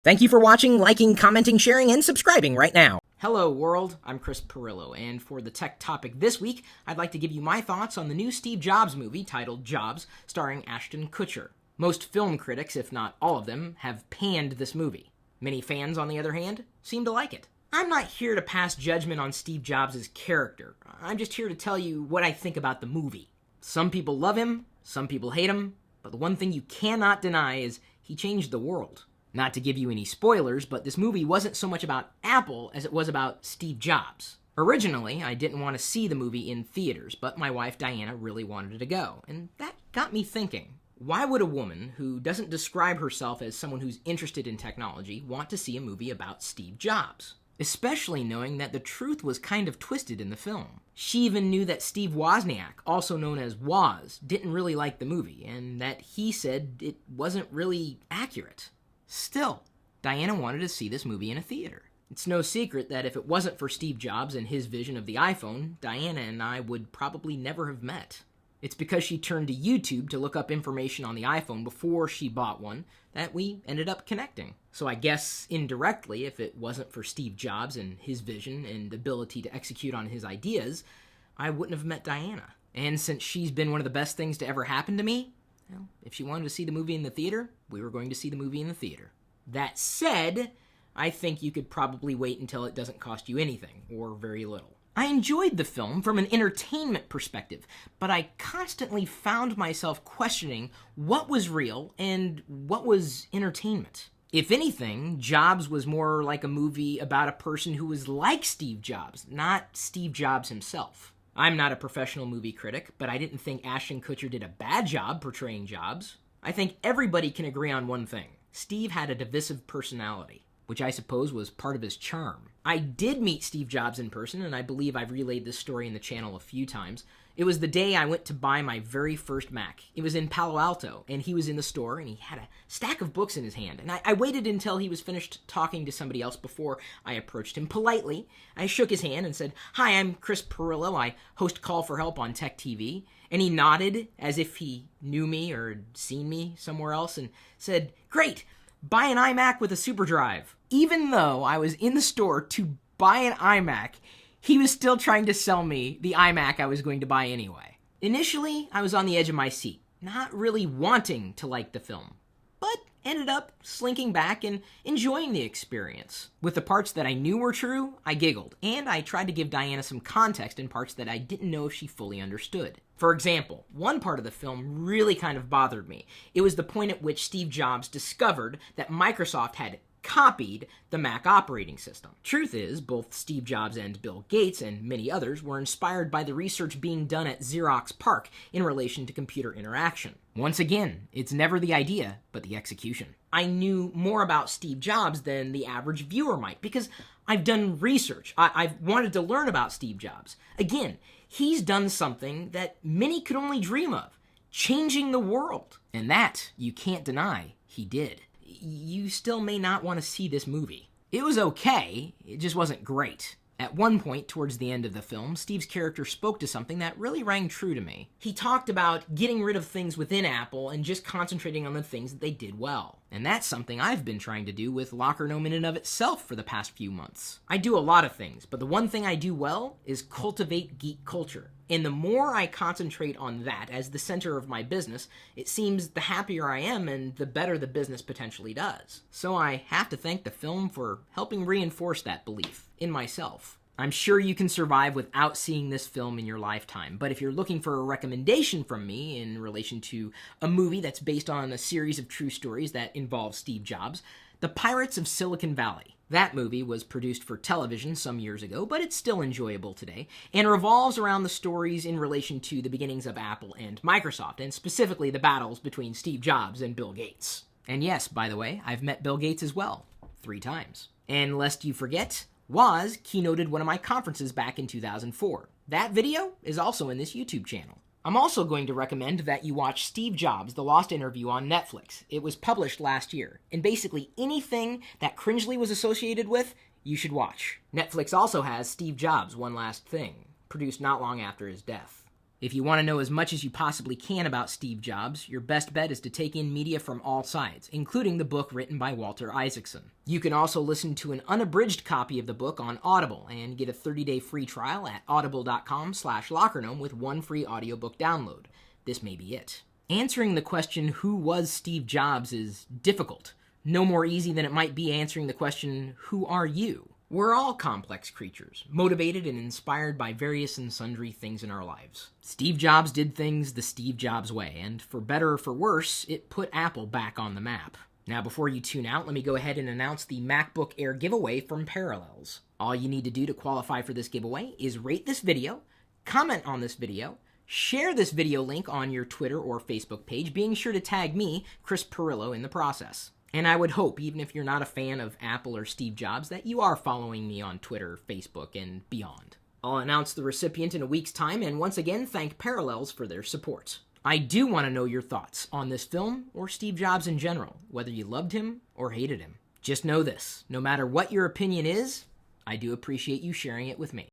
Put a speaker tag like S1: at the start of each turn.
S1: Thank you for watching, liking, commenting, sharing, and subscribing right now. Hello world, I'm Chris Pirillo, and for the tech topic this week, I'd like to give you my thoughts on the new Steve Jobs movie titled Jobs, starring Ashton Kutcher. Most film critics, if not all of them, have panned this movie. Many fans, on the other hand, seem to like it. I'm not here to pass judgment on Steve Jobs' character. I'm just here to tell you what I think about the movie. Some people love him, some people hate him, but the one thing you cannot deny is he changed the world. Not to give you any spoilers, but this movie wasn't so much about Apple as it was about Steve Jobs. Originally, I didn't want to see the movie in theaters, but my wife Diana really wanted to go, and that got me thinking. Why would a woman who doesn't describe herself as someone who's interested in technology want to see a movie about Steve Jobs? Especially knowing that the truth was kind of twisted in the film. She even knew that Steve Wozniak, also known as Woz, didn't really like the movie, and that he said it wasn't really accurate. Still, Diana wanted to see this movie in a theater. It's no secret that if it wasn't for Steve Jobs and his vision of the iPhone, Diana and I would probably never have met. It's because she turned to YouTube to look up information on the iPhone before she bought one that we ended up connecting. So I guess, indirectly, if it wasn't for Steve Jobs and his vision and ability to execute on his ideas, I wouldn't have met Diana. And since she's been one of the best things to ever happen to me, well, if she wanted to see the movie in the theater, we were going to see the movie in the theater. That said, I think you could probably wait until it doesn't cost you anything, or very little. I enjoyed the film from an entertainment perspective, but I constantly found myself questioning what was real and what was entertainment. If anything, Jobs was more like a movie about a person who was like Steve Jobs, not Steve Jobs himself. I'm not a professional movie critic, but I didn't think Ashton Kutcher did a bad job portraying Jobs. I think everybody can agree on one thing. Steve had a divisive personality, which I suppose was part of his charm. I did meet Steve Jobs in person, and I believe I've relayed this story in the channel a few times. It was the day I went to buy my very first Mac. It was in Palo Alto, and he was in the store, and he had a stack of books in his hand. And I waited until he was finished talking to somebody else before I approached him politely. I shook his hand and said, "Hi, I'm Chris Pirillo. I host Call for Help on Tech TV." And he nodded as if he knew me or had seen me somewhere else and said, "Great, buy an iMac with a SuperDrive." Even though I was in the store to buy an iMac, he was still trying to sell me the iMac I was going to buy anyway. Initially, I was on the edge of my seat, not really wanting to like the film, but ended up slinking back and enjoying the experience. With the parts that I knew were true, I giggled, and I tried to give Diana some context in parts that I didn't know if she fully understood. For example, one part of the film really kind of bothered me. It was the point at which Steve Jobs discovered that Microsoft had copied the Mac operating system. Truth is, both Steve Jobs and Bill Gates and many others were inspired by the research being done at Xerox PARC in relation to computer interaction. Once again, it's never the idea, but the execution. I knew more about Steve Jobs than the average viewer might because I've done research. I've wanted to learn about Steve Jobs. Again, he's done something that many could only dream of, changing the world. And that, you can't deny, he did. You still may not want to see this movie. It was okay, it just wasn't great. At one point, towards the end of the film, Steve's character spoke to something that really rang true to me. He talked about getting rid of things within Apple and just concentrating on the things that they did well. And that's something I've been trying to do with Locker Gnome in and of itself for the past few months. I do a lot of things, but the one thing I do well is cultivate geek culture. And the more I concentrate on that as the center of my business, it seems the happier I am and the better the business potentially does. So I have to thank the film for helping reinforce that belief in myself. I'm sure you can survive without seeing this film in your lifetime, but if you're looking for a recommendation from me in relation to a movie that's based on a series of true stories that involve Steve Jobs, The Pirates of Silicon Valley. That movie was produced for television some years ago, but it's still enjoyable today, and revolves around the stories in relation to the beginnings of Apple and Microsoft, and specifically the battles between Steve Jobs and Bill Gates. And yes, by the way, I've met Bill Gates as well, 3 times. And lest you forget, Woz keynoted one of my conferences back in 2004. That video is also in this YouTube channel. I'm also going to recommend that you watch Steve Jobs, The Lost Interview on Netflix. It was published last year, and basically anything that Cringely was associated with, you should watch. Netflix also has Steve Jobs, One Last Thing, produced not long after his death. If you want to know as much as you possibly can about Steve Jobs, your best bet is to take in media from all sides, including the book written by Walter Isaacson. You can also listen to an unabridged copy of the book on Audible and get a 30-day free trial at audible.com/LockerGnome with one free audiobook download. This may be it. Answering the question, who was Steve Jobs, is difficult. No more easy than it might be answering the question, who are you? We're all complex creatures, motivated and inspired by various and sundry things in our lives. Steve Jobs did things the Steve Jobs way, and for better or for worse, it put Apple back on the map. Now, before you tune out, let me go ahead and announce the MacBook Air giveaway from Parallels. All you need to do to qualify for this giveaway is rate this video, comment on this video, share this video link on your Twitter or Facebook page, being sure to tag me, Chris Pirillo, in the process. And I would hope, even if you're not a fan of Apple or Steve Jobs, that you are following me on Twitter, Facebook, and beyond. I'll announce the recipient in a week's time, and once again, thank Parallels for their support. I do want to know your thoughts on this film or Steve Jobs in general, whether you loved him or hated him. Just know this, no matter what your opinion is, I do appreciate you sharing it with me.